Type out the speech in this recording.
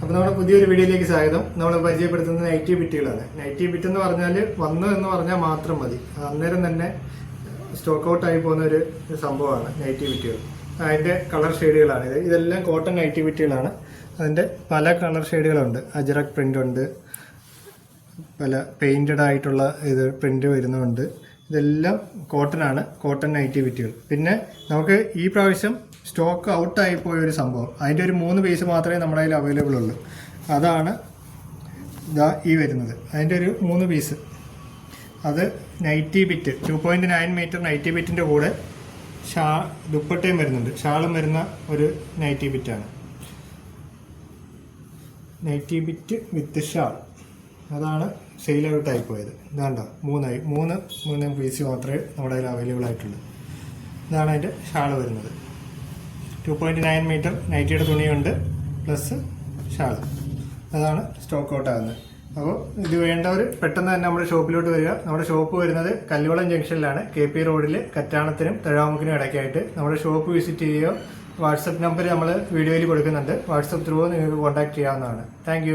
അപ്പോൾ നമ്മുടെ പുതിയൊരു വീഡിയോയിലേക്ക് സ്വാഗതം. നമ്മൾ പരിചയപ്പെടുത്തുന്ന നൈറ്റി ബിറ്റുകളാണ്. നൈറ്റി ബിറ്റ് എന്ന് പറഞ്ഞാൽ വന്നു എന്ന് പറഞ്ഞാൽ മാത്രം മതി, അന്നേരം തന്നെ സ്റ്റോക്ക് ഔട്ട് ആയി പോകുന്ന ഒരു സംഭവമാണ് നൈറ്റി ബിറ്റുകൾ. അതിൻ്റെ കളർ ഷെയ്ഡുകളാണ് ഇതെല്ലാം കോട്ടൺ നൈറ്റി ബിറ്റുകളാണ്. അതിൻ്റെ പല കളർ ഷെയ്ഡുകളുണ്ട്. അജറക് പ്രിൻ്റ് ഉണ്ട്, പല പെയിൻറ്റഡ് ആയിട്ടുള്ള പ്രിൻ്റ് വരുന്നുണ്ട്. ഇതെല്ലാം കോട്ടനാണ്, കോട്ടൺ നൈറ്റി ബിറ്റുകൾ. പിന്നെ നമുക്ക് ഈ പ്രാവശ്യം സ്റ്റോക്ക് ഔട്ടായി പോയൊരു സംഭവം, അതിൻ്റെ ഒരു 3 പീസ് മാത്രമേ നമ്മുടെ കയ്യിൽ അവൈലബിൾ ഉള്ളൂ. അതാണ് ഇതാ ഈ വരുന്നത്. അതിൻ്റെ ഒരു 3 പീസ്, അത് നൈറ്റി ബിറ്റ് 2.9 മീറ്റർ നൈറ്റി ബിറ്റിൻ്റെ കൂടെ ദുപ്പട്ടയും വരുന്നുണ്ട്, ഷാളും വരുന്ന ഒരു നൈറ്റി ബിറ്റാണ്. നൈറ്റി ബിറ്റ് വിത്ത് ഷാൾ, അതാണ് സെയിൽ ഔട്ടായി പോയത്. ഇതാണ്ടോ 3 പീസ് മാത്രമേ നമ്മുടെ കയ്യിൽ അവൈലബിൾ ആയിട്ടുള്ളൂ. ഇതാണ് അതിൻ്റെ ഷാൾ വരുന്നത്. 2.9 മീറ്റർ നൈറ്റിയുടെ തുണിയുണ്ട്, പ്ലസ് ഷാൾ. അതാണ് സ്റ്റോക്ക് ഔട്ട് ആകുന്നത്. അപ്പോൾ ഇത് വേണ്ടവർ പെട്ടെന്ന് തന്നെ നമ്മുടെ ഷോപ്പിലോട്ട് വരിക. നമ്മുടെ ഷോപ്പ് വരുന്നത് കല്ലുവളം ജംഗ്ഷനിലാണ്, KP റോഡിൽ കറ്റാണത്തിനും തഴാമുക്കിനും ഇടയ്ക്കായിട്ട്. നമ്മുടെ ഷോപ്പ് വിസിറ്റ് ചെയ്യുകയോ വാട്സപ്പ് നമ്പർ നമ്മൾ വീഡിയോയിൽ കൊടുക്കുന്നുണ്ട്, വാട്സപ്പ് ത്രൂ നിങ്ങൾക്ക് കോൺടാക്ട് ചെയ്യാവുന്നതാണ്. താങ്ക്